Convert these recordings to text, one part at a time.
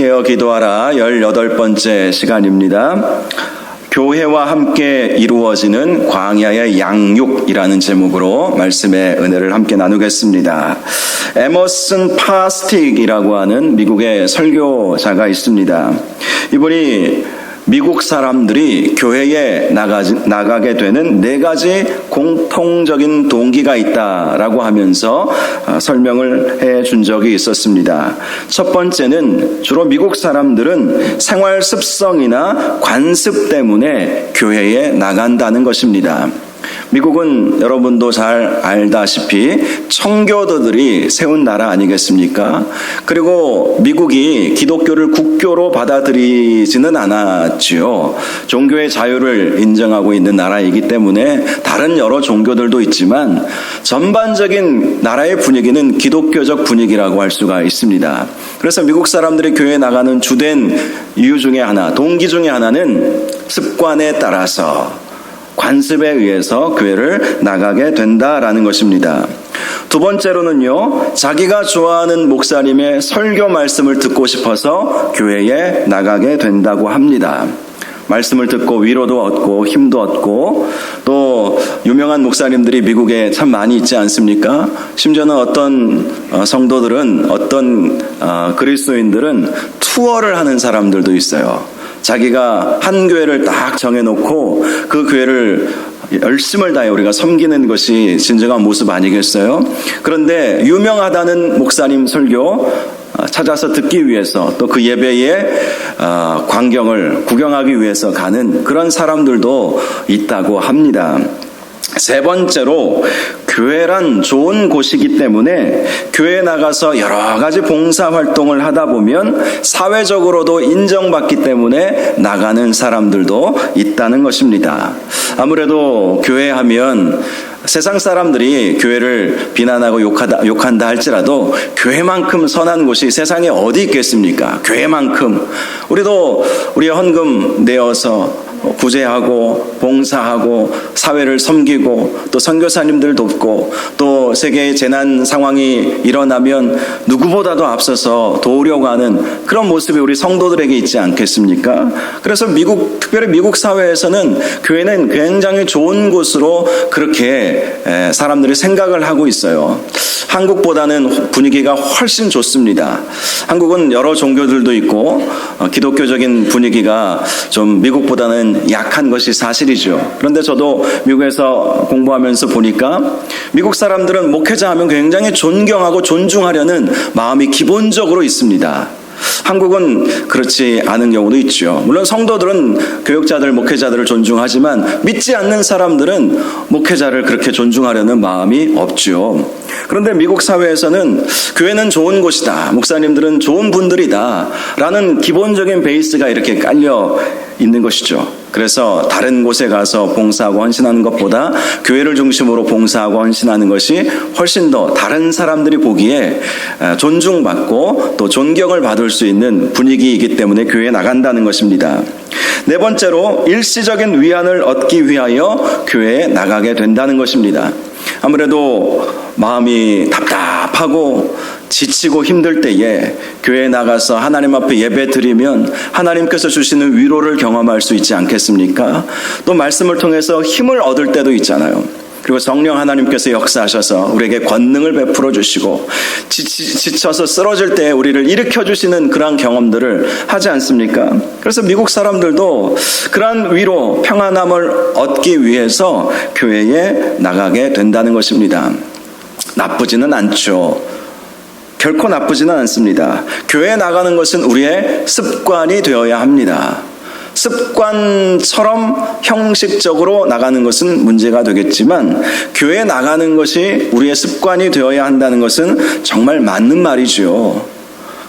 깨어 기도하라 18번째 시간입니다. 교회와 함께 이루어지는 광야의 양육이라는 제목으로 말씀의 은혜를 함께 나누겠습니다. 에머슨 파스틱이라고 하는 미국의 설교자가 있습니다. 이분이 미국 사람들이 교회에 나가게 되는 4가지 공통적인 동기가 있다라고 하면서 설명을 해준 적이 있었습니다. 첫 번째는 주로 미국 사람들은 생활 습성이나 관습 때문에 교회에 나간다는 것입니다. 미국은 여러분도 잘 알다시피 청교도들이 세운 나라 아니겠습니까? 그리고 미국이 기독교를 국교로 받아들이지는 않았지요. 종교의 자유를 인정하고 있는 나라이기 때문에 다른 여러 종교들도 있지만 전반적인 나라의 분위기는 기독교적 분위기라고 할 수가 있습니다. 그래서 미국 사람들이 교회에 나가는 주된 이유 중에 하나, 동기 중에 하나는 습관에 따라서 관습에 의해서 교회를 나가게 된다라는 것입니다. 두 번째로는요, 자기가 좋아하는 목사님의 설교 말씀을 듣고 싶어서 교회에 나가게 된다고 합니다. 말씀을 듣고 위로도 얻고 힘도 얻고 또 유명한 목사님들이 미국에 참 많이 있지 않습니까? 심지어는 어떤 성도들은 어떤 그리스도인들은 투어를 하는 사람들도 있어요. 자기가 한 교회를 딱 정해놓고 그 교회를 열심을 다해 우리가 섬기는 것이 진정한 모습 아니겠어요? 그런데 유명하다는 목사님 설교 찾아서 듣기 위해서 또 그 예배의 광경을 구경하기 위해서 가는 그런 사람들도 있다고 합니다. 세 번째로 교회란 좋은 곳이기 때문에 교회에 나가서 여러 가지 봉사활동을 하다 보면 사회적으로도 인정받기 때문에 나가는 사람들도 있다는 것입니다. 아무래도 교회 하면 세상 사람들이 교회를 비난하고 욕한다 할지라도 교회만큼 선한 곳이 세상에 어디 있겠습니까? 교회만큼. 우리도 우리의 헌금 내어서 구제하고 봉사하고 사회를 섬기고 또 선교사님들 돕고 또 세계의 재난 상황이 일어나면 누구보다도 앞서서 도우려고 하는 그런 모습이 우리 성도들에게 있지 않겠습니까? 그래서 특별히 미국 사회에서는 교회는 굉장히 좋은 곳으로 그렇게 사람들이 생각을 하고 있어요. 한국보다는 분위기가 훨씬 좋습니다. 한국은 여러 종교들도 있고 기독교적인 분위기가 좀 미국보다는 약한 것이 사실이죠. 그런데 저도 미국에서 공부하면서 보니까 미국 사람들은 목회자 하면 굉장히 존경하고 존중하려는 마음이 기본적으로 있습니다. 한국은 그렇지 않은 경우도 있죠. 물론 성도들은 교육자들, 목회자들을 존중하지만 믿지 않는 사람들은 목회자를 그렇게 존중하려는 마음이 없죠. 그런데 미국 사회에서는 교회는 좋은 곳이다, 목사님들은 좋은 분들이다 라는 기본적인 베이스가 이렇게 깔려 있는 것이죠. 그래서 다른 곳에 가서 봉사하고 헌신하는 것보다 교회를 중심으로 봉사하고 헌신하는 것이 훨씬 더 다른 사람들이 보기에 존중받고 또 존경을 받을 수 있는 분위기이기 때문에 교회에 나간다는 것입니다. 네 번째로 일시적인 위안을 얻기 위하여 교회에 나가게 된다는 것입니다. 아무래도 마음이 답답하고 지치고 힘들 때에 교회에 나가서 하나님 앞에 예배 드리면 하나님께서 주시는 위로를 경험할 수 있지 않겠습니까? 또 말씀을 통해서 힘을 얻을 때도 있잖아요. 그리고 성령 하나님께서 역사하셔서 우리에게 권능을 베풀어 주시고 지쳐서 쓰러질 때 우리를 일으켜 주시는 그러한 경험들을 하지 않습니까? 그래서 미국 사람들도 그러한 위로, 평안함을 얻기 위해서 교회에 나가게 된다는 것입니다. 나쁘지는 않죠. 결코 나쁘지는 않습니다. 교회에 나가는 것은 우리의 습관이 되어야 합니다. 습관처럼 형식적으로 나가는 것은 문제가 되겠지만 교회에 나가는 것이 우리의 습관이 되어야 한다는 것은 정말 맞는 말이죠.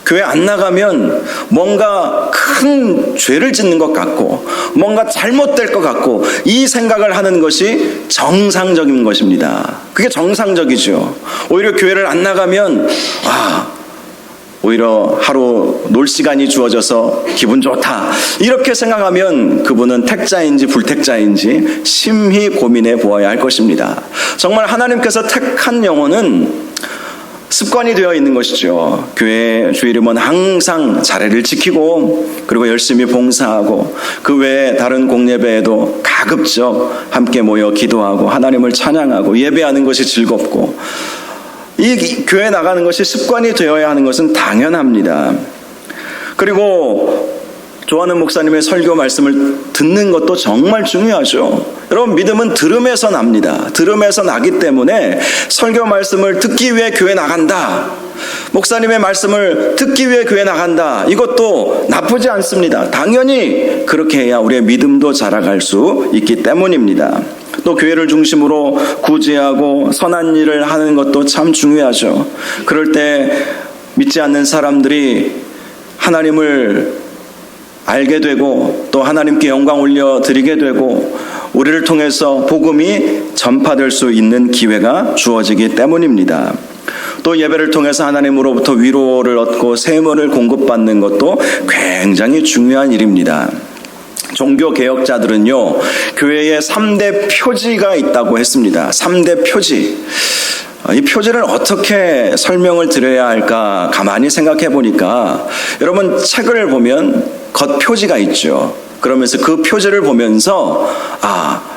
교회 안 나가면 뭔가 큰 죄를 짓는 것 같고 뭔가 잘못될 것 같고 이 생각을 하는 것이 정상적인 것입니다. 그게 정상적이죠. 오히려 교회를 안 나가면 오히려 하루 놀 시간이 주어져서 기분 좋다 이렇게 생각하면 그분은 택자인지 불택자인지 심히 고민해 보아야 할 것입니다. 정말 하나님께서 택한 영혼은 습관이 되어 있는 것이죠. 교회 주일이면 항상 자례를 지키고 그리고 열심히 봉사하고 그 외에 다른 공예배에도 가급적 함께 모여 기도하고 하나님을 찬양하고 예배하는 것이 즐겁고 이 교회 나가는 것이 습관이 되어야 하는 것은 당연합니다. 그리고 조하는 목사님의 설교 말씀을 듣는 것도 정말 중요하죠. 여러분, 믿음은 들음에서 납니다. 들음에서 나기 때문에 설교 말씀을 듣기 위해 교회 나간다, 목사님의 말씀을 듣기 위해 교회 나간다, 이것도 나쁘지 않습니다. 당연히 그렇게 해야 우리의 믿음도 자라갈 수 있기 때문입니다. 또 교회를 중심으로 구제하고 선한 일을 하는 것도 참 중요하죠. 그럴 때 믿지 않는 사람들이 하나님을 알게 되고 또 하나님께 영광 올려드리게 되고 우리를 통해서 복음이 전파될 수 있는 기회가 주어지기 때문입니다. 또 예배를 통해서 하나님으로부터 위로를 얻고 샘을 공급받는 것도 굉장히 중요한 일입니다. 종교개혁자들은요, 교회에 3대 표지가 있다고 했습니다. 3대 표지. 이 표지를 어떻게 설명을 드려야 할까 가만히 생각해 보니까, 여러분 책을 보면 겉표지가 있죠. 그러면서 그 표지를 보면서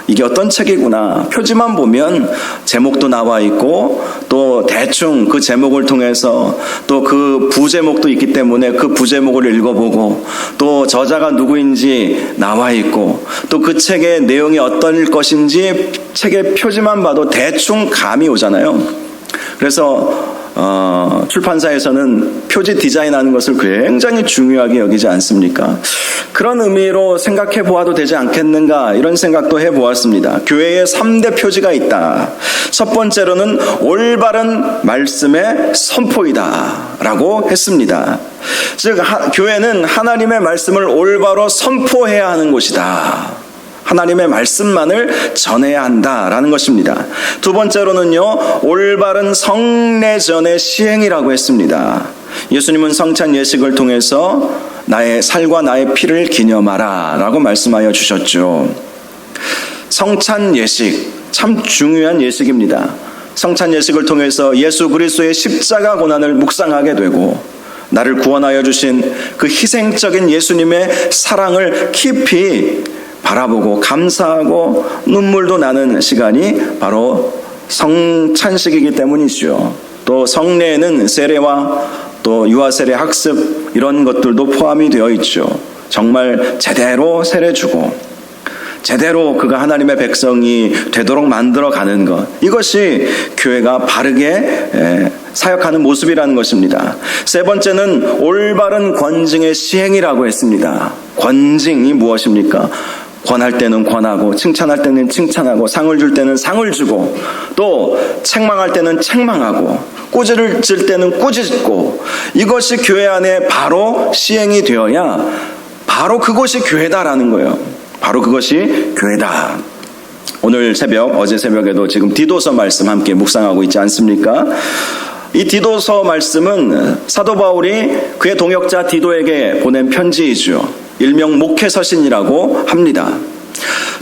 이게 어떤 책이구나, 표지만 보면 제목도 나와 있고 또 대충 그 제목을 통해서 또 그 부제목도 있기 때문에 그 부제목을 읽어보고 또 저자가 누구인지 나와 있고 또 그 책의 내용이 어떤 것인지 책의 표지만 봐도 대충 감이 오잖아요. 그래서 출판사에서는 표지 디자인하는 것을 굉장히 중요하게 여기지 않습니까? 그런 의미로 생각해 보아도 되지 않겠는가, 이런 생각도 해 보았습니다. 교회에 3대 표지가 있다. 첫 번째로는 올바른 말씀의 선포이다 라고 했습니다. 즉 교회는 하나님의 말씀을 올바로 선포해야 하는 곳이다. 하나님의 말씀만을 전해야 한다라는 것입니다. 두 번째로는요, 올바른 성례전의 시행이라고 했습니다. 예수님은 성찬 예식을 통해서 나의 살과 나의 피를 기념하라 라고 말씀하여 주셨죠. 성찬 예식, 참 중요한 예식입니다. 성찬 예식을 통해서 예수 그리스도의 십자가 고난을 묵상하게 되고 나를 구원하여 주신 그 희생적인 예수님의 사랑을 깊이 바라보고 감사하고 눈물도 나는 시간이 바로 성찬식이기 때문이죠. 또 성례에는 세례와 또 유아세례 학습 이런 것들도 포함이 되어 있죠. 정말 제대로 세례 주고 제대로 그가 하나님의 백성이 되도록 만들어가는 것, 이것이 교회가 바르게 사역하는 모습이라는 것입니다. 세 번째는 올바른 권징의 시행이라고 했습니다. 권징이 무엇입니까? 권할 때는 권하고 칭찬할 때는 칭찬하고 상을 줄 때는 상을 주고 또 책망할 때는 책망하고 꾸짖을 때는 꾸짖고, 이것이 교회 안에 바로 시행이 되어야 바로 그것이 교회다라는 거예요. 바로 그것이 교회다. 오늘 새벽, 어제 새벽에도 지금 디도서 말씀 함께 묵상하고 있지 않습니까? 이 디도서 말씀은 사도 바울이 그의 동역자 디도에게 보낸 편지이죠. 일명 목회서신이라고 합니다.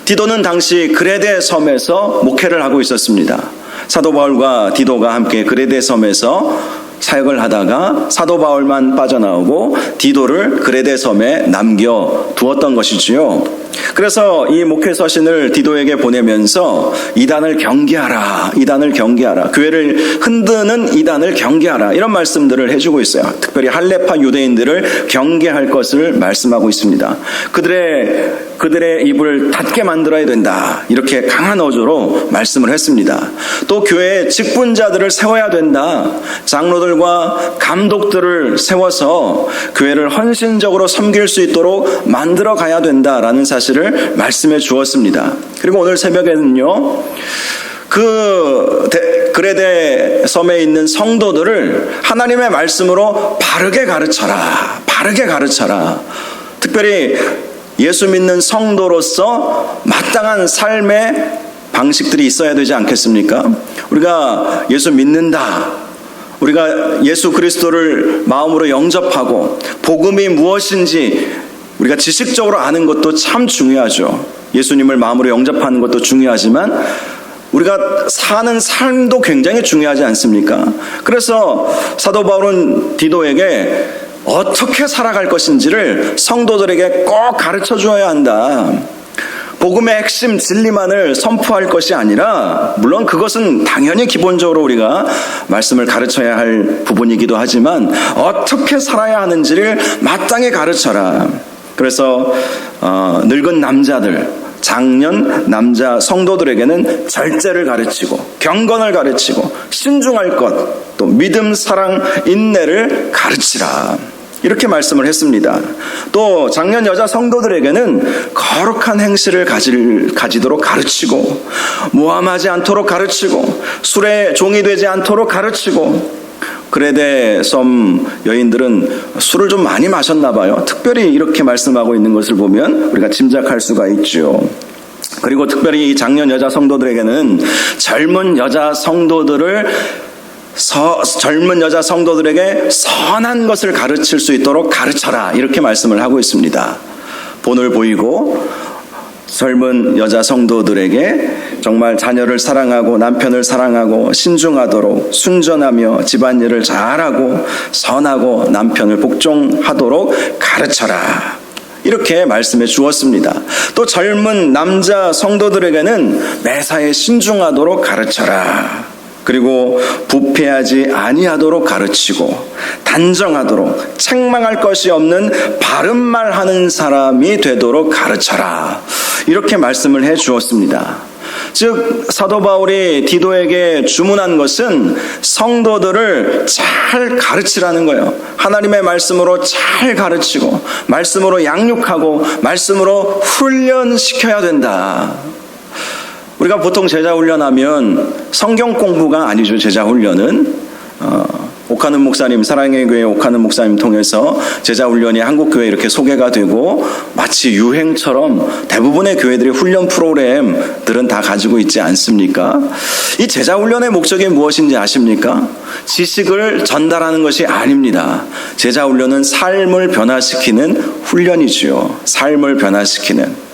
디도는 당시 그레데 섬에서 목회를 하고 있었습니다. 사도 바울과 디도가 함께 그레데 섬에서 사역을 하다가 사도 바울만 빠져나오고 디도를 그레데 섬에 남겨두었던 것이지요. 그래서 이 목회서신을 디도에게 보내면서 이단을 경계하라, 이단을 경계하라, 교회를 흔드는 이단을 경계하라, 이런 말씀들을 해주고 있어요. 특별히 할레파 유대인들을 경계할 것을 말씀하고 있습니다. 그들의 입을 닫게 만들어야 된다, 이렇게 강한 어조로 말씀을 했습니다. 또 교회에 직분자들을 세워야 된다. 장로들과 감독들을 세워서 교회를 헌신적으로 섬길 수 있도록 만들어 가야 된다라는 사실을 말씀해 주었습니다. 그리고 오늘 새벽에는요, 그레데 섬에 있는 성도들을 하나님의 말씀으로 바르게 가르쳐라, 바르게 가르쳐라. 특별히 예수 믿는 성도로서 마땅한 삶의 방식들이 있어야 되지 않겠습니까? 우리가 예수 믿는다, 우리가 예수 그리스도를 마음으로 영접하고 복음이 무엇인지 우리가 지식적으로 아는 것도 참 중요하죠. 예수님을 마음으로 영접하는 것도 중요하지만 우리가 사는 삶도 굉장히 중요하지 않습니까? 그래서 사도 바울은 디도에게 어떻게 살아갈 것인지를 성도들에게 꼭 가르쳐 주어야 한다. 복음의 핵심 진리만을 선포할 것이 아니라, 물론 그것은 당연히 기본적으로 우리가 말씀을 가르쳐야 할 부분이기도 하지만 어떻게 살아야 하는지를 마땅히 가르쳐라. 그래서 늙은 남자들, 장년 남자 성도들에게는 절제를 가르치고 경건을 가르치고 신중할 것, 또 믿음, 사랑, 인내를 가르치라. 이렇게 말씀을 했습니다. 또 장년 여자 성도들에게는 거룩한 행실을 가지도록 가르치고, 모함하지 않도록 가르치고, 술에 종이 되지 않도록 가르치고. 그레데 섬 여인들은 술을 좀 많이 마셨나 봐요. 특별히 이렇게 말씀하고 있는 것을 보면 우리가 짐작할 수가 있죠. 그리고 특별히 이 장년 여자 성도들에게는 젊은 여자 성도들에게 선한 것을 가르칠 수 있도록 가르쳐라. 이렇게 말씀을 하고 있습니다. 본을 보이고 젊은 여자 성도들에게 정말 자녀를 사랑하고 남편을 사랑하고 신중하도록 순전하며 집안일을 잘하고 선하고 남편을 복종하도록 가르쳐라. 이렇게 말씀해 주었습니다. 또 젊은 남자 성도들에게는 매사에 신중하도록 가르쳐라. 그리고 부패하지 아니하도록 가르치고 단정하도록 책망할 것이 없는 바른 말하는 사람이 되도록 가르쳐라. 이렇게 말씀을 해 주었습니다. 즉 사도 바울이 디도에게 주문한 것은 성도들을 잘 가르치라는 거예요. 하나님의 말씀으로 잘 가르치고 말씀으로 양육하고 말씀으로 훈련시켜야 된다. 우리가 보통 제자훈련하면 성경 공부가 아니죠. 제자훈련은 옥하는 목사님, 사랑의 교회 옥하는 목사님 통해서 제자훈련이 한국교회에 이렇게 소개가 되고 마치 유행처럼 대부분의 교회들이 훈련 프로그램들은 다 가지고 있지 않습니까? 이 제자훈련의 목적이 무엇인지 아십니까? 지식을 전달하는 것이 아닙니다. 제자훈련은 삶을 변화시키는 훈련이지요. 삶을 변화시키는.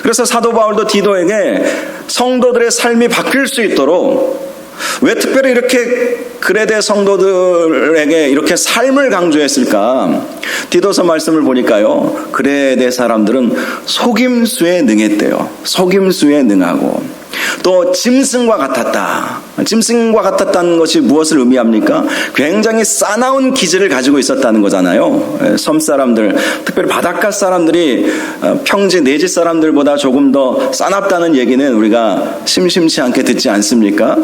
그래서 사도 바울도 디도에게 성도들의 삶이 바뀔 수 있도록, 왜 특별히 이렇게 그레데 성도들에게 이렇게 삶을 강조했을까? 디도서 말씀을 보니까요, 그레데 사람들은 속임수에 능했대요. 속임수에 능하고 또 짐승과 같았다. 짐승과 같았다는 것이 무엇을 의미합니까? 굉장히 싸나운 기질을 가지고 있었다는 거잖아요. 섬 사람들, 특별히 바닷가 사람들이 평지 내지 사람들보다 조금 더 싸납다는 얘기는 우리가 심심치 않게 듣지 않습니까?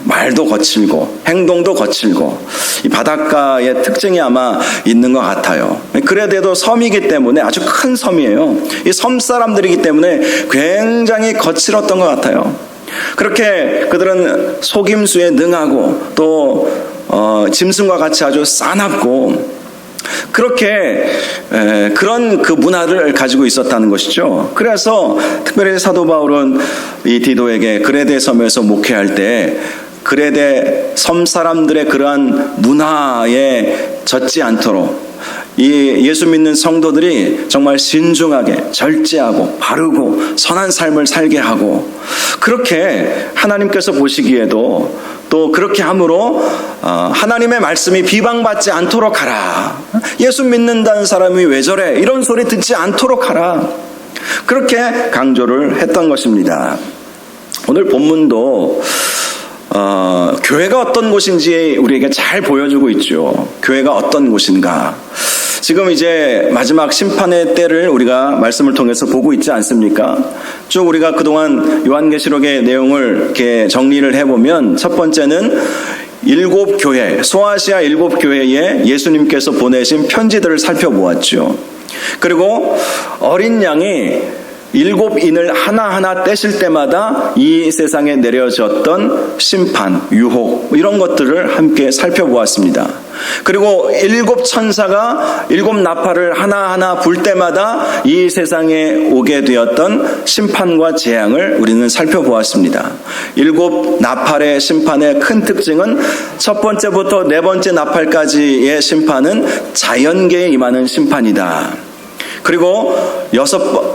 말도 거칠고 행동도 거칠고 이 바닷가의 특징이 아마 있는 것 같아요. 그래도 섬이기 때문에, 아주 큰 섬이에요. 이 섬 사람들이기 때문에 굉장히 거칠었던 것 같아요. 그렇게 그들은 속임수에 능하고 또 짐승과 같이 아주 싸납고, 그렇게 그런 그 문화를 가지고 있었다는 것이죠. 그래서 특별히 사도 바울은 이 디도에게 그레데 섬에서 목회할 때 그레데 섬 사람들의 그러한 문화에 젖지 않도록 이 예수 믿는 성도들이 정말 신중하게 절제하고 바르고 선한 삶을 살게 하고, 그렇게 하나님께서 보시기에도 또 그렇게 함으로 하나님의 말씀이 비방받지 않도록 하라. 예수 믿는다는 사람이 왜 저래? 이런 소리 듣지 않도록 하라. 그렇게 강조를 했던 것입니다. 오늘 본문도 교회가 어떤 곳인지 우리에게 잘 보여주고 있죠. 교회가 어떤 곳인가. 지금 이제 마지막 심판의 때를 우리가 말씀을 통해서 보고 있지 않습니까? 쭉 우리가 그동안 요한계시록의 내용을 이렇게 정리를 해보면, 첫 번째는 7교회, 소아시아 7교회에 예수님께서 보내신 편지들을 살펴보았죠. 그리고 어린 양이 7인을 하나하나 떼실 때마다 이 세상에 내려졌던 심판, 유혹, 이런 것들을 함께 살펴보았습니다. 그리고 7천사가 7나팔을 하나하나 불 때마다 이 세상에 오게 되었던 심판과 재앙을 우리는 살펴보았습니다. 7나팔의 심판의 큰 특징은 첫 번째부터 네 번째 나팔까지의 심판은 자연계에 임하는 심판이다. 그리고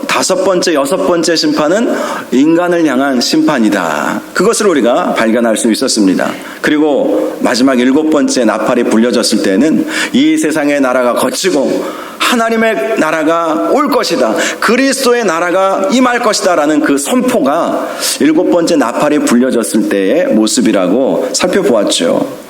다섯 번째, 여섯 번째 심판은 인간을 향한 심판이다. 그것을 우리가 발견할 수 있었습니다. 그리고 마지막 일곱 번째 나팔이 불려졌을 때는 이 세상의 나라가 거치고 하나님의 나라가 올 것이다. 그리스도의 나라가 임할 것이다. 라는 그 선포가 일곱 번째 나팔이 불려졌을 때의 모습이라고 살펴보았죠.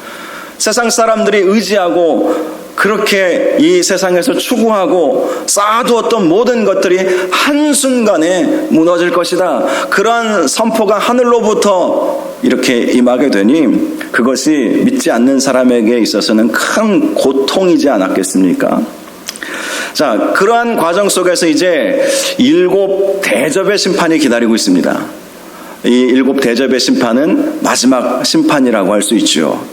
세상 사람들이 의지하고 그렇게 이 세상에서 추구하고 쌓아두었던 모든 것들이 한순간에 무너질 것이다. 그러한 선포가 하늘로부터 이렇게 임하게 되니 그것이 믿지 않는 사람에게 있어서는 큰 고통이지 않았겠습니까? 자, 그러한 과정 속에서 이제 일곱 대접의 심판이 기다리고 있습니다. 이 일곱 대접의 심판은 마지막 심판이라고 할 수 있죠.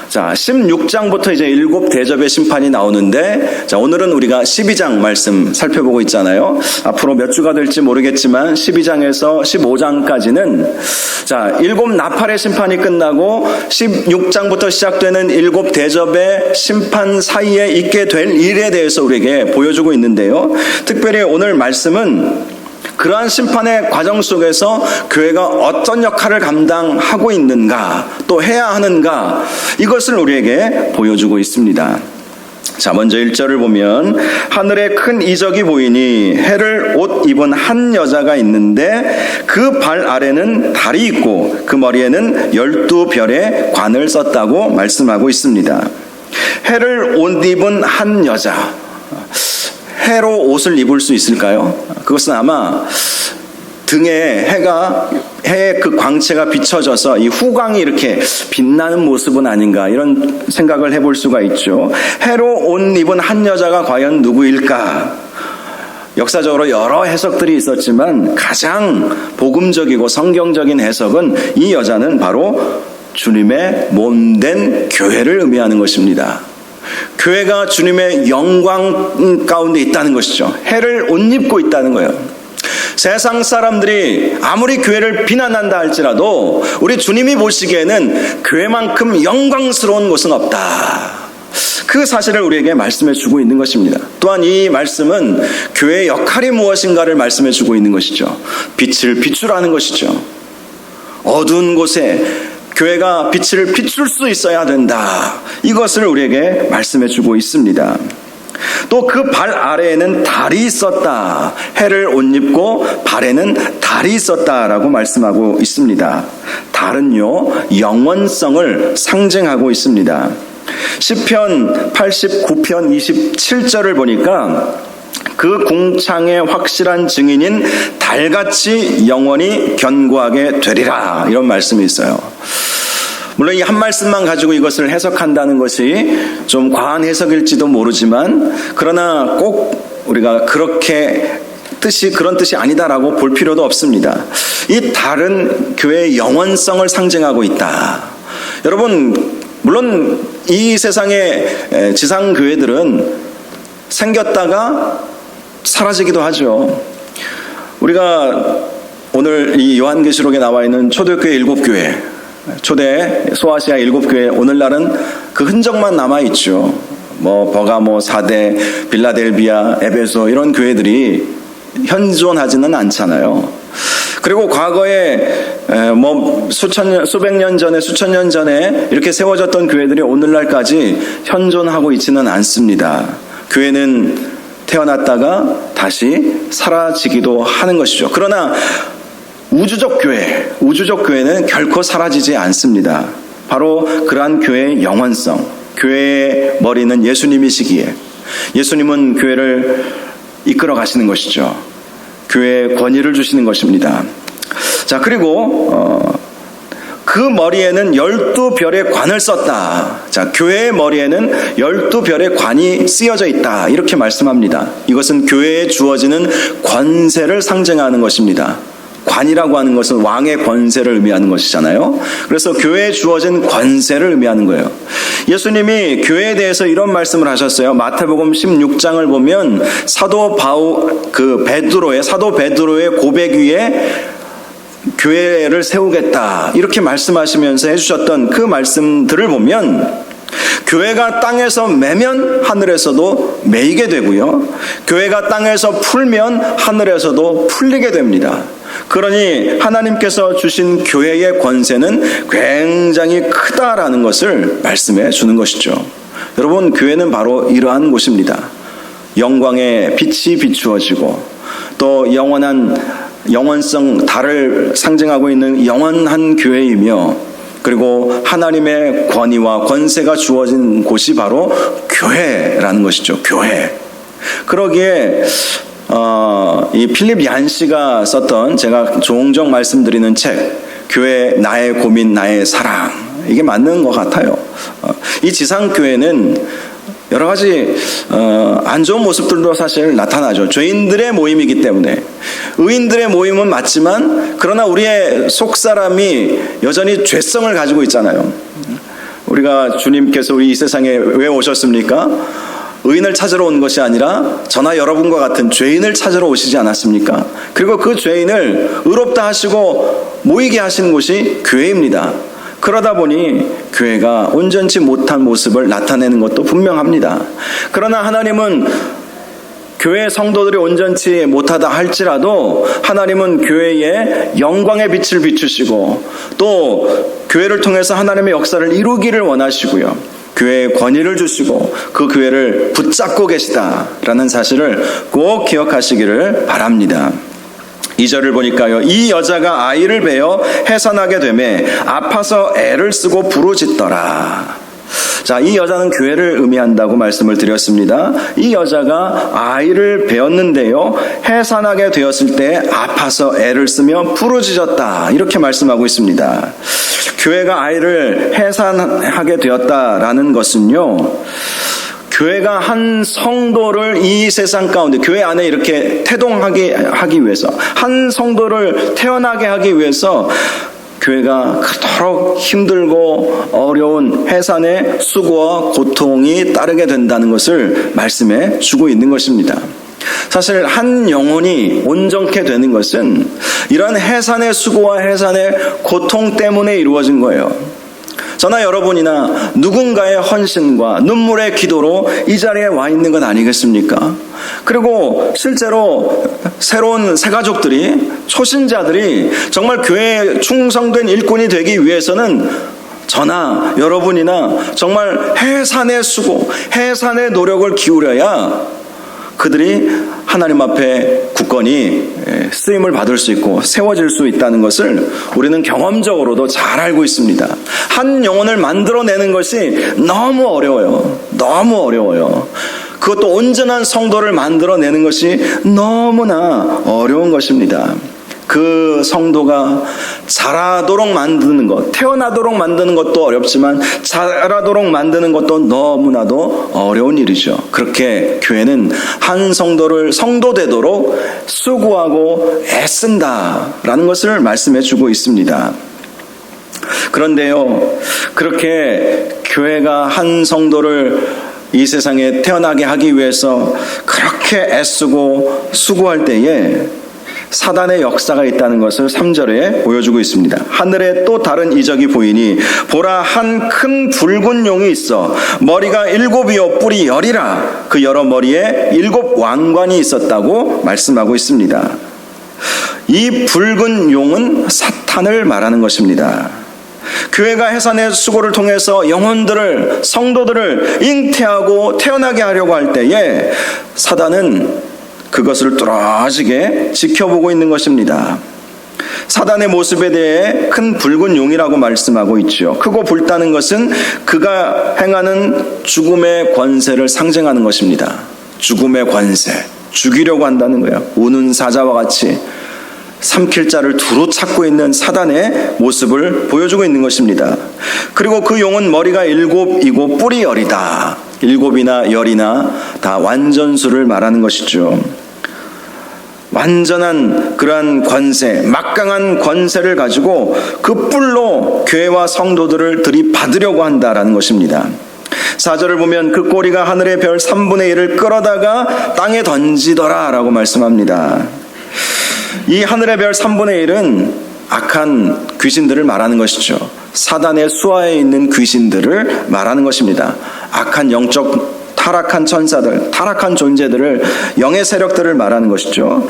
자, 16장부터 이제 일곱 대접의 심판이 나오는데, 자, 오늘은 우리가 12장 말씀 살펴보고 있잖아요. 앞으로 몇 주가 될지 모르겠지만 12장에서 15장까지는 자, 일곱 나팔의 심판이 끝나고 16장부터 시작되는 일곱 대접의 심판 사이에 있게 될 일에 대해서 우리에게 보여주고 있는데요. 특별히 오늘 말씀은 그러한 심판의 과정 속에서 교회가 어떤 역할을 감당하고 있는가, 또 해야 하는가, 이것을 우리에게 보여주고 있습니다. 자, 먼저 1절을 보면 하늘에 큰 이적이 보이니 해를 옷 입은 한 여자가 있는데 그 발 아래는 달이 있고 그 머리에는 12별의 관을 썼다고 말씀하고 있습니다. 해를 옷 입은 한 여자, 해로 옷을 입을 수 있을까요? 그것은 아마 등에 해의 그 광채가 비춰져서 이 후광이 이렇게 빛나는 모습은 아닌가, 이런 생각을 해볼 수가 있죠. 해로 옷 입은 한 여자가 과연 누구일까? 역사적으로 여러 해석들이 있었지만 가장 복음적이고 성경적인 해석은 이 여자는 바로 주님의 몸된 교회를 의미하는 것입니다. 교회가 주님의 영광 가운데 있다는 것이죠. 해를 옷 입고 있다는 거예요. 세상 사람들이 아무리 교회를 비난한다 할지라도 우리 주님이 보시기에는 교회만큼 영광스러운 곳은 없다. 그 사실을 우리에게 말씀해 주고 있는 것입니다. 또한 이 말씀은 교회의 역할이 무엇인가를 말씀해 주고 있는 것이죠. 빛을 비추라는 것이죠. 어두운 곳에 교회가 빛을 비출 수 있어야 된다. 이것을 우리에게 말씀해 주고 있습니다. 또 그 발 아래에는 달이 있었다. 해를 옷 입고 발에는 달이 있었다라고 말씀하고 있습니다. 달은요, 영원성을 상징하고 있습니다. 시편 89편 27절을 보니까 그 궁창의 확실한 증인인 달같이 영원히 견고하게 되리라, 이런 말씀이 있어요. 물론 이 한 말씀만 가지고 이것을 해석한다는 것이 좀 과한 해석일지도 모르지만, 그러나 꼭 우리가 그런 뜻이 아니다라고 볼 필요도 없습니다. 이 달은 교회의 영원성을 상징하고 있다. 여러분, 물론 이 세상의 지상 교회들은 생겼다가 사라지기도 하죠. 우리가 오늘 이 요한계시록에 나와 있는 초대교회 7교회, 초대 소아시아 7교회, 오늘날은 그 흔적만 남아있죠. 버가모, 사대, 빌라델비아, 에베소, 이런 교회들이 현존하지는 않잖아요. 그리고 과거에 수백 년 전에, 수천 년 전에 이렇게 세워졌던 교회들이 오늘날까지 현존하고 있지는 않습니다. 교회는 태어났다가 다시 사라지기도 하는 것이죠. 그러나 우주적 교회는 결코 사라지지 않습니다. 바로 그러한 교회의 영원성, 교회의 머리는 예수님이시기에 예수님은 교회를 이끌어 가시는 것이죠. 교회에 권위를 주시는 것입니다. 자, 그리고 그 머리에는 12별의 관을 썼다. 자, 교회의 머리에는 12별의 관이 쓰여져 있다. 이렇게 말씀합니다. 이것은 교회에 주어지는 권세를 상징하는 것입니다. 관이라고 하는 것은 왕의 권세를 의미하는 것이잖아요. 그래서 교회에 주어진 권세를 의미하는 거예요. 예수님이 교회에 대해서 이런 말씀을 하셨어요. 마태복음 16장을 보면 사도 베드로의 고백 위에 교회를 세우겠다, 이렇게 말씀하시면서 해주셨던 그 말씀들을 보면 교회가 땅에서 매면 하늘에서도 매이게 되고요. 교회가 땅에서 풀면 하늘에서도 풀리게 됩니다. 그러니 하나님께서 주신 교회의 권세는 굉장히 크다라는 것을 말씀해 주는 것이죠. 여러분, 교회는 바로 이러한 곳입니다. 영광의 빛이 비추어지고 또 영원성 달을 상징하고 있는 영원한 교회이며, 그리고 하나님의 권위와 권세가 주어진 곳이 바로 교회라는 것이죠. 교회. 그러기에 이 필립 얀시가 썼던, 제가 종종 말씀드리는 책, 교회 나의 고민 나의 사랑, 이게 맞는 것 같아요. 이 지상교회는 여러 가지 안 좋은 모습들도 사실 나타나죠. 죄인들의 모임이기 때문에. 의인들의 모임은 맞지만 그러나 우리의 속사람이 여전히 죄성을 가지고 있잖아요. 우리가 주님께서 우리 이 세상에 왜 오셨습니까? 의인을 찾으러 온 것이 아니라 저나 여러분과 같은 죄인을 찾으러 오시지 않았습니까? 그리고 그 죄인을 의롭다 하시고 모이게 하시는 곳이 교회입니다. 그러다 보니 교회가 온전치 못한 모습을 나타내는 것도 분명합니다. 그러나 하나님은 교회 성도들이 온전치 못하다 할지라도 하나님은 교회에 영광의 빛을 비추시고 또 교회를 통해서 하나님의 역사를 이루기를 원하시고요. 교회에 권위를 주시고 그 교회를 붙잡고 계시다라는 사실을 꼭 기억하시기를 바랍니다. 2절을 보니까요, 이 여자가 아이를 베어 해산하게 되매 아파서 애를 쓰고 부르짖더라. 자, 이 여자는 교회를 의미한다고 말씀을 드렸습니다. 이 여자가 아이를 베었는데요, 해산하게 되었을 때 아파서 애를 쓰며 부르짖었다, 이렇게 말씀하고 있습니다. 교회가 아이를 해산하게 되었다라는 것은요, 교회가 한 성도를 이 세상 가운데, 교회 안에 이렇게 태동하게 하기 위해서, 한 성도를 태어나게 하기 위해서 교회가 그토록 힘들고 어려운 해산의 수고와 고통이 따르게 된다는 것을 말씀해 주고 있는 것입니다. 사실 한 영혼이 온전케 되는 것은 이러한 해산의 수고와 해산의 고통 때문에 이루어진 거예요. 저나 여러분이나 누군가의 헌신과 눈물의 기도로 이 자리에 와 있는 것 아니겠습니까? 그리고 실제로 새로운 새가족들이, 초신자들이 정말 교회에 충성된 일꾼이 되기 위해서는 저나 여러분이나 정말 해산의 수고, 해산의 노력을 기울여야 그들이 하나님 앞에 굳건히 쓰임을 받을 수 있고 세워질 수 있다는 것을 우리는 경험적으로도 잘 알고 있습니다. 한 영혼을 만들어내는 것이 너무 어려워요. 너무 어려워요. 그것도 온전한 성도를 만들어내는 것이 너무나 어려운 것입니다. 그 성도가 자라도록 만드는 것, 태어나도록 만드는 것도 어렵지만 자라도록 만드는 것도 너무나도 어려운 일이죠. 그렇게 교회는 한 성도를 성도 되도록 수고하고 애쓴다라는 것을 말씀해 주고 있습니다. 그런데요, 그렇게 교회가 한 성도를 이 세상에 태어나게 하기 위해서 그렇게 애쓰고 수고할 때에 사단의 역사가 있다는 것을 3절에 보여주고 있습니다. 하늘에 또 다른 이적이 보이니 보라, 한 큰 붉은 용이 있어 머리가 7이요 뿔이 10이라. 그 여러 머리에 7 왕관이 있었다고 말씀하고 있습니다. 이 붉은 용은 사탄을 말하는 것입니다. 교회가 해산의 수고를 통해서 영혼들을, 성도들을 잉태하고 태어나게 하려고 할 때에 사단은 그것을 뚫어지게 지켜보고 있는 것입니다. 사단의 모습에 대해 큰 붉은 용이라고 말씀하고 있죠. 크고 붉다는 것은 그가 행하는 죽음의 권세를 상징하는 것입니다. 죽음의 권세, 죽이려고 한다는 거예요. 우는 사자와 같이 삼킬 자를 두루 찾고 있는 사단의 모습을 보여주고 있는 것입니다. 그리고 그 용은 머리가 7이고 뿔이 10이다. 7이나 10이나 다 완전수를 말하는 것이죠. 완전한 그러한 권세, 막강한 권세를 가지고 그 뿔로 교회와 성도들을 들이받으려고 한다라는 것입니다. 4절을 보면 그 꼬리가 하늘의 별 3분의 1을 끌어다가 땅에 던지더라 라고 말씀합니다. 이 하늘의 별 3분의 1은 악한 귀신들을 말하는 것이죠. 사단의 수하에 있는 귀신들을 말하는 것입니다. 악한 영적 타락한 천사들, 타락한 존재들을, 영의 세력들을 말하는 것이죠.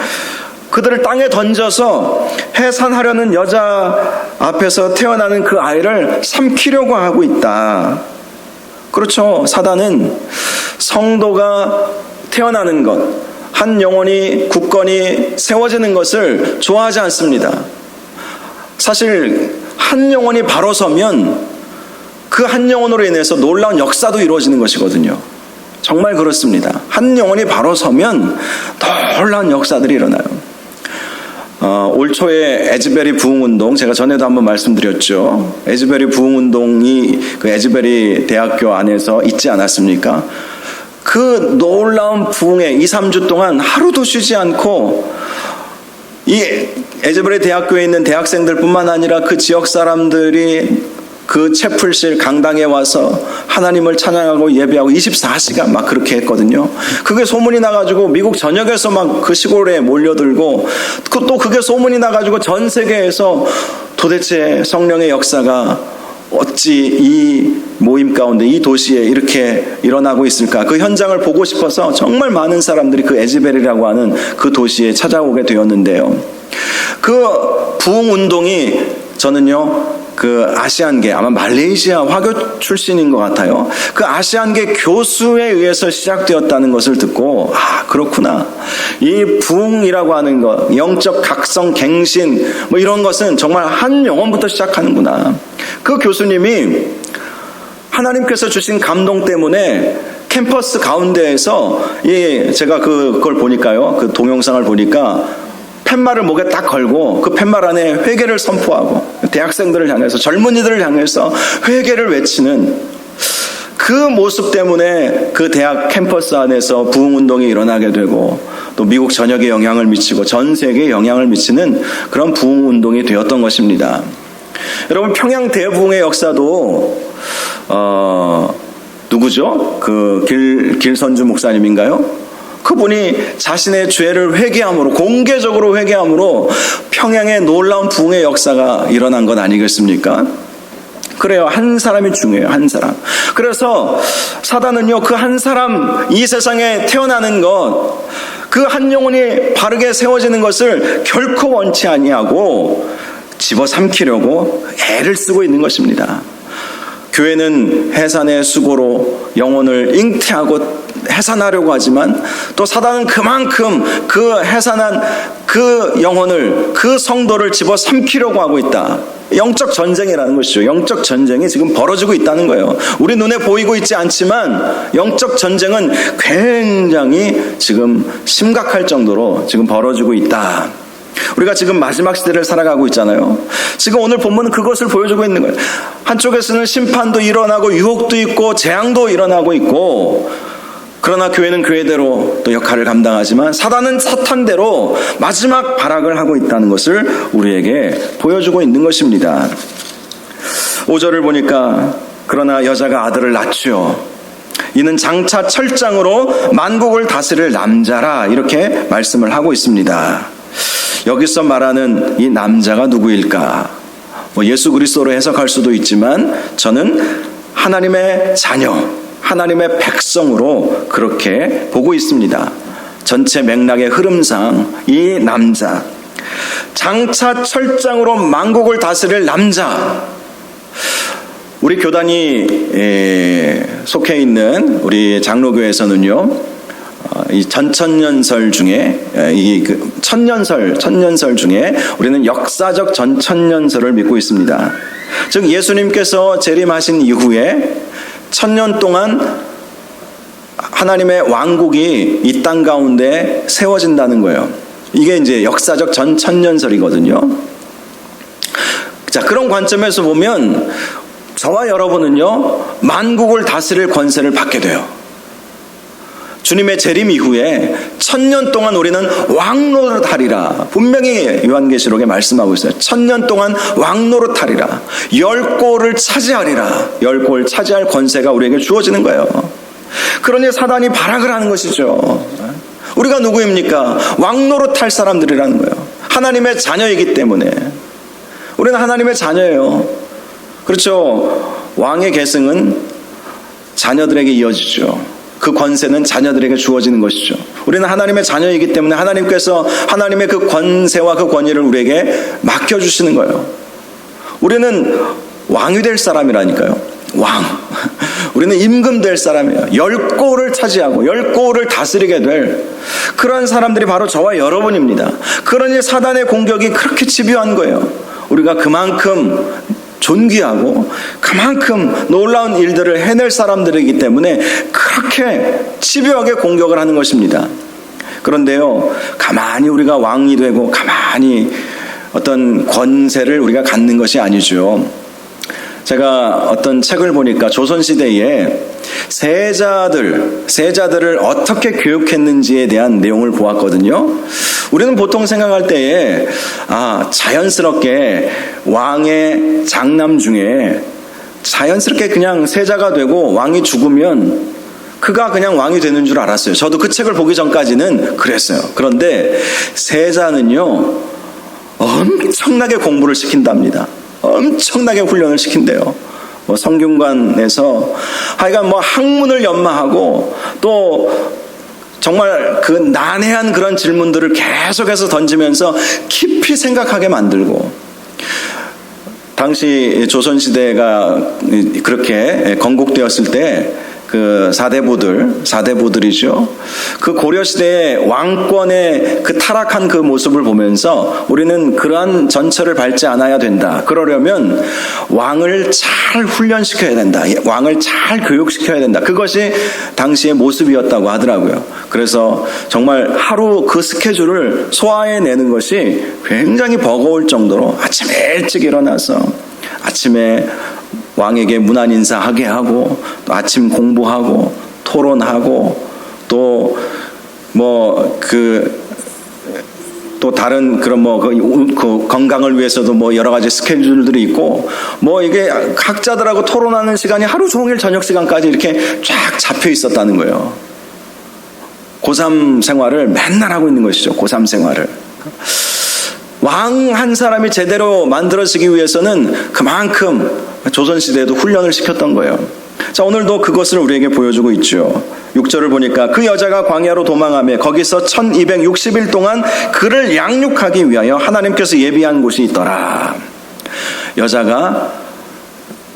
그들을 땅에 던져서 해산하려는 여자 앞에서 태어나는 그 아이를 삼키려고 하고 있다. 그렇죠. 사단은 성도가 태어나는 것, 한 영혼이 굳건히 세워지는 것을 좋아하지 않습니다. 사실 한 영혼이 바로 서면 그 한 영혼으로 인해서 놀라운 역사도 이루어지는 것이거든요. 정말 그렇습니다. 한 영혼이 바로 서면 놀라운 역사들이 일어나요. 올 초에 에즈베리 부흥운동, 제가 전에도 한번 말씀드렸죠. 에즈베리 부흥운동이 그 에즈베리 대학교 안에서 있지 않았습니까? 그 놀라운 부흥에 2, 3주 동안 하루도 쉬지 않고 이 에즈베리 대학교에 있는 대학생들뿐만 아니라 그 지역 사람들이 그 채플실 강당에 와서 하나님을 찬양하고 예배하고 24시간 막 그렇게 했거든요. 그게 소문이 나가지고 미국 전역에서 막 그 시골에 몰려들고, 또 그게 소문이 나가지고 전 세계에서 도대체 성령의 역사가 어찌 이 모임 가운데 이 도시에 이렇게 일어나고 있을까, 그 현장을 보고 싶어서 정말 많은 사람들이 그 에즈베리라고 하는 그 도시에 찾아오게 되었는데요. 그 부흥운동이 저는요, 그 아시안계, 아마 말레이시아 화교 출신인 것 같아요. 그 아시안계 교수에 의해서 시작되었다는 것을 듣고, 그렇구나. 이 부흥이라고 하는 것, 영적 각성, 갱신, 뭐 이런 것은 정말 한 영혼부터 시작하는구나. 그 교수님이 하나님께서 주신 감동 때문에 캠퍼스 가운데에서, 제가 그걸 보니까요, 그 동영상을 보니까 팻말을 목에 딱 걸고 그 팻말 안에 회개를 선포하고 대학생들을 향해서, 젊은이들을 향해서 회개를 외치는 그 모습 때문에 그 대학 캠퍼스 안에서 부흥운동이 일어나게 되고, 또 미국 전역에 영향을 미치고 전 세계에 영향을 미치는 그런 부흥운동이 되었던 것입니다. 여러분, 평양 대부흥의 역사도 누구죠? 그 길선주 목사님인가요? 그분이 자신의 죄를 회개함으로, 공개적으로 회개함으로 평양의 놀라운 부흥의 역사가 일어난 것 아니겠습니까? 그래요. 한 사람이 중요해요. 한 사람. 그래서 사단은요, 그 한 사람, 이 세상에 태어나는 것, 그 한 영혼이 바르게 세워지는 것을 결코 원치 아니하고 집어삼키려고 애를 쓰고 있는 것입니다. 교회는 해산의 수고로 영혼을 잉태하고 해산하려고 하지만, 또 사단은 그만큼 그 해산한 그 영혼을, 그 성도를 집어삼키려고 하고 있다. 영적 전쟁이라는 것이죠. 영적 전쟁이 지금 벌어지고 있다는 거예요. 우리 눈에 보이고 있지 않지만 영적 전쟁은 굉장히 지금 심각할 정도로 지금 벌어지고 있다. 우리가 지금 마지막 시대를 살아가고 있잖아요. 지금 오늘 본문은 그것을 보여주고 있는 거예요. 한쪽에서는 심판도 일어나고 유혹도 있고 재앙도 일어나고 있고, 그러나 교회는 교회대로 또 역할을 감당하지만 사단은 사탄대로 마지막 발악을 하고 있다는 것을 우리에게 보여주고 있는 것입니다. 5절을 보니까, 그러나 여자가 아들을 낳지요. 이는 장차 철장으로 만국을 다스릴 남자라, 이렇게 말씀을 하고 있습니다. 여기서 말하는 이 남자가 누구일까? 예수 그리스도로 해석할 수도 있지만 저는 하나님의 자녀, 하나님의 백성으로 그렇게 보고 있습니다. 전체 맥락의 흐름상 이 남자, 장차 철장으로 만국을 다스릴 남자. 우리 교단이 속해 있는 우리 장로교에서는요, 이 전천년설 중에, 천년설 중에 우리는 역사적 전천년설을 믿고 있습니다. 즉 예수님께서 재림하신 이후에 1000년 동안 하나님의 왕국이 이 땅 가운데 세워진다는 거예요. 이게 이제 역사적 전천년설이거든요. 자, 그런 관점에서 보면 저와 여러분은요, 만국을 다스릴 권세를 받게 돼요. 주님의 재림 이후에 1000년 동안 우리는 왕노릇하리라. 분명히 요한계시록에 말씀하고 있어요. 1000년 동안 왕노릇하리라. 10골을 차지하리라. 10골 차지할 권세가 우리에게 주어지는 거예요. 그러니 사단이 발악을 하는 것이죠. 우리가 누구입니까? 왕노릇할 사람들이라는 거예요. 하나님의 자녀이기 때문에. 우리는 하나님의 자녀예요. 그렇죠. 왕의 계승은 자녀들에게 이어지죠. 그 권세는 자녀들에게 주어지는 것이죠. 우리는 하나님의 자녀이기 때문에 하나님께서 하나님의 그 권세와 그 권위를 우리에게 맡겨주시는 거예요. 우리는 왕이 될 사람이라니까요. 왕. 우리는 임금 될 사람이에요. 10고를 차지하고 10고를 다스리게 될 그런 사람들이 바로 저와 여러분입니다. 그러니 사단의 공격이 그렇게 집요한 거예요. 우리가 그만큼 존귀하고 그만큼 놀라운 일들을 해낼 사람들이기 때문에 그렇게 집요하게 공격을 하는 것입니다. 그런데요, 가만히 우리가 왕이 되고 가만히 어떤 권세를 우리가 갖는 것이 아니죠. 제가 어떤 책을 보니까 조선시대에 세자들을 어떻게 교육했는지에 대한 내용을 보았거든요. 우리는 보통 생각할 때에 자연스럽게 왕의 장남 중에 자연스럽게 그냥 세자가 되고 왕이 죽으면 그가 그냥 왕이 되는 줄 알았어요. 저도 그 책을 보기 전까지는 그랬어요. 그런데 세자는요, 엄청나게 공부를 시킨답니다. 엄청나게 훈련을 시킨대요. 성균관에서 하여간 학문을 연마하고 또 정말 그 난해한 그런 질문들을 계속해서 던지면서 깊이 생각하게 만들고, 당시 조선시대가 그렇게 건국되었을 때 그 사대부들이죠. 그 고려시대의 왕권의 그 타락한 그 모습을 보면서 우리는 그러한 전철을 밟지 않아야 된다. 그러려면 왕을 잘 훈련시켜야 된다. 왕을 잘 교육시켜야 된다. 그것이 당시의 모습이었다고 하더라고요. 그래서 정말 하루 그 스케줄을 소화해내는 것이 굉장히 버거울 정도로 아침에 일찍 일어나서 아침에 왕에게 문안 인사하게 하고, 또 아침 공부하고, 토론하고, 또 다른 그런 그 건강을 위해서도 여러 가지 스케줄들이 있고, 이게 학자들하고 토론하는 시간이 하루 종일 저녁 시간까지 이렇게 쫙 잡혀 있었다는 거예요. 고3 생활을 맨날 하고 있는 것이죠. 고3 생활을. 왕 한 사람이 제대로 만들어지기 위해서는 그만큼 조선시대에도 훈련을 시켰던 거예요. 자, 오늘도 그것을 우리에게 보여주고 있죠. 6절을 보니까 그 여자가 광야로 도망하며 거기서 1260일 동안 그를 양육하기 위하여 하나님께서 예비한 곳이 있더라. 여자가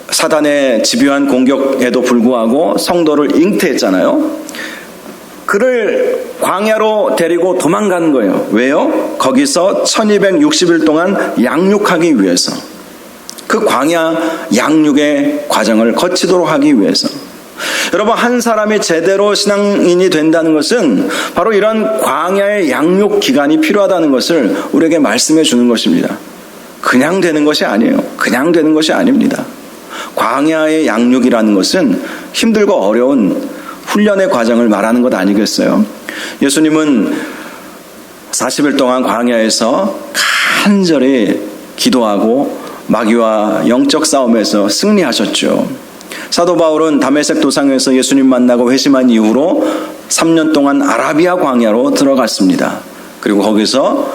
사단의 집요한 공격에도 불구하고 성도를 잉태했잖아요. 그를 광야로 데리고 도망간 거예요. 왜요? 거기서 1260일 동안 양육하기 위해서. 그 광야 양육의 과정을 거치도록 하기 위해서. 여러분, 한 사람이 제대로 신앙인이 된다는 것은 바로 이런 광야의 양육 기간이 필요하다는 것을 우리에게 말씀해 주는 것입니다. 그냥 되는 것이 아니에요. 그냥 되는 것이 아닙니다. 광야의 양육이라는 것은 힘들고 어려운 훈련의 과정을 말하는 것 아니겠어요? 예수님은 40일 동안 광야에서 간절히 기도하고 마귀와 영적 싸움에서 승리하셨죠. 사도 바울은 다메섹 도상에서 예수님 만나고 회심한 이후로 3년 동안 아라비아 광야로 들어갔습니다. 그리고 거기서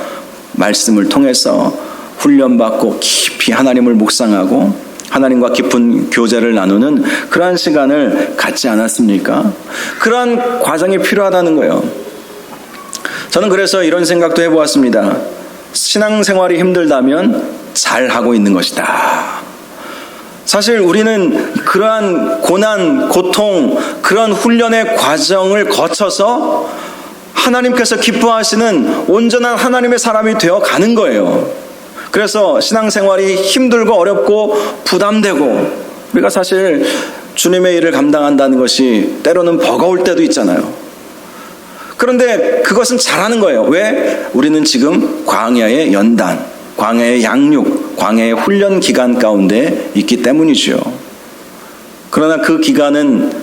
말씀을 통해서 훈련받고 깊이 하나님을 묵상하고 하나님과 깊은 교제를 나누는 그러한 시간을 갖지 않았습니까? 그러한 과정이 필요하다는 거예요. 저는 그래서 이런 생각도 해보았습니다. 신앙생활이 힘들다면 잘하고 있는 것이다. 사실 우리는 그러한 고난, 고통, 그런 훈련의 과정을 거쳐서 하나님께서 기뻐하시는 온전한 하나님의 사람이 되어 가는 거예요. 그래서 신앙생활이 힘들고 어렵고 부담되고, 우리가 사실 주님의 일을 감당한다는 것이 때로는 버거울 때도 있잖아요. 그런데 그것은 잘하는 거예요. 왜? 우리는 지금 광야의 연단, 광야의 양육, 광야의 훈련 기간 가운데 있기 때문이죠. 그러나 그 기간은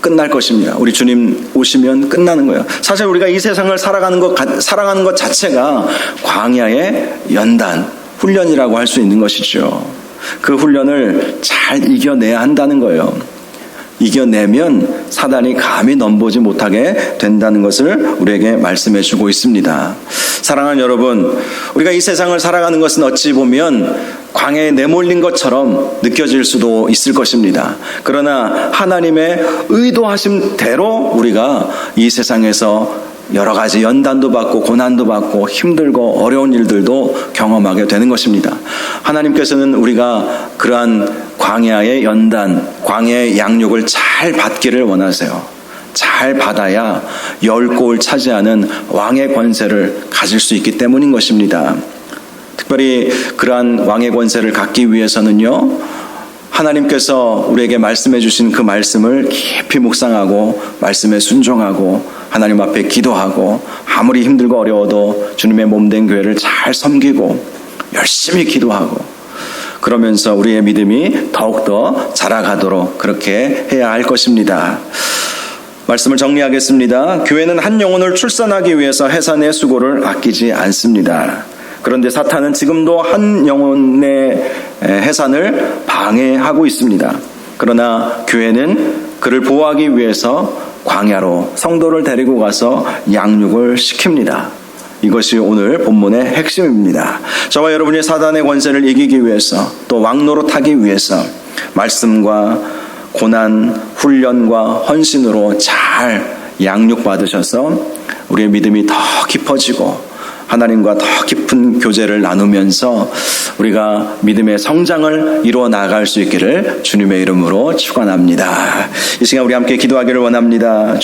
끝날 것입니다. 우리 주님 오시면 끝나는 거예요. 사실 우리가 이 세상을 살아가는 것 자체가 광야의 연단, 훈련이라고 할 수 있는 것이죠. 그 훈련을 잘 이겨내야 한다는 거예요. 이겨내면 사단이 감히 넘보지 못하게 된다는 것을 우리에게 말씀해 주고 있습니다. 사랑하는 여러분, 우리가 이 세상을 살아가는 것은 어찌 보면 광야에 내몰린 것처럼 느껴질 수도 있을 것입니다. 그러나 하나님의 의도하심대로 우리가 이 세상에서 여러 가지 연단도 받고 고난도 받고 힘들고 어려운 일들도 경험하게 되는 것입니다. 하나님께서는 우리가 그러한 광야의 연단, 광야의 양육을 잘 받기를 원하세요. 잘 받아야 10골 차지하는 왕의 권세를 가질 수 있기 때문인 것입니다. 특별히 그러한 왕의 권세를 갖기 위해서는요, 하나님께서 우리에게 말씀해 주신 그 말씀을 깊이 묵상하고 말씀에 순종하고 하나님 앞에 기도하고 아무리 힘들고 어려워도 주님의 몸된 교회를 잘 섬기고 열심히 기도하고 그러면서 우리의 믿음이 더욱더 자라가도록 그렇게 해야 할 것입니다. 말씀을 정리하겠습니다. 교회는 한 영혼을 출산하기 위해서 해산의 수고를 아끼지 않습니다. 그런데 사탄은 지금도 한 영혼의 해산을 방해하고 있습니다. 그러나 교회는 그를 보호하기 위해서 광야로 성도를 데리고 가서 양육을 시킵니다. 이것이 오늘 본문의 핵심입니다. 저와 여러분이 사단의 권세를 이기기 위해서 또 왕노릇하기 위해서 말씀과 고난, 훈련과 헌신으로 잘 양육받으셔서 우리의 믿음이 더 깊어지고 하나님과 더 깊은 교제를 나누면서 우리가 믿음의 성장을 이루어 나갈 수 있기를 주님의 이름으로 축원합니다. 이 시간 우리 함께 기도하기를 원합니다.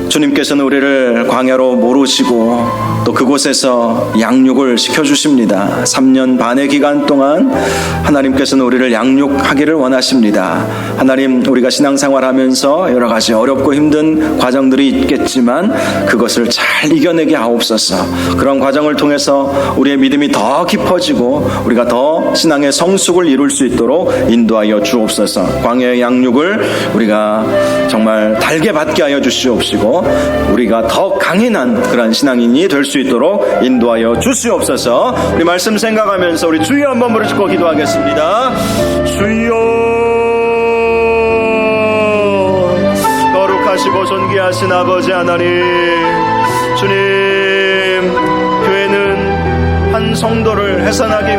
주님께서는 우리를 광야로 모르시고 또 그곳에서 양육을 시켜주십니다. 3년 반의 기간 동안 하나님께서는 우리를 양육하기를 원하십니다. 하나님, 우리가 신앙생활하면서 여러 가지 어렵고 힘든 과정들이 있겠지만 그것을 잘 이겨내게 하옵소서. 그런 과정을 통해서 우리의 믿음이 더 깊어지고 우리가 더 신앙의 성숙을 이룰 수 있도록 인도하여 주옵소서. 광야의 양육을 우리가 정말 달게 받게 하여 주시옵시고 우리가 더 강인한 그런 신앙인이 될 수 있도록 인도하여 주시옵소서. 우리 말씀 생각하면서 우리 주여 한번 부르짖고 기도하겠습니다. 주여, 거룩하시고 존귀하신 아버지 하나님, 주님, 교회는 한 성도를 해산하기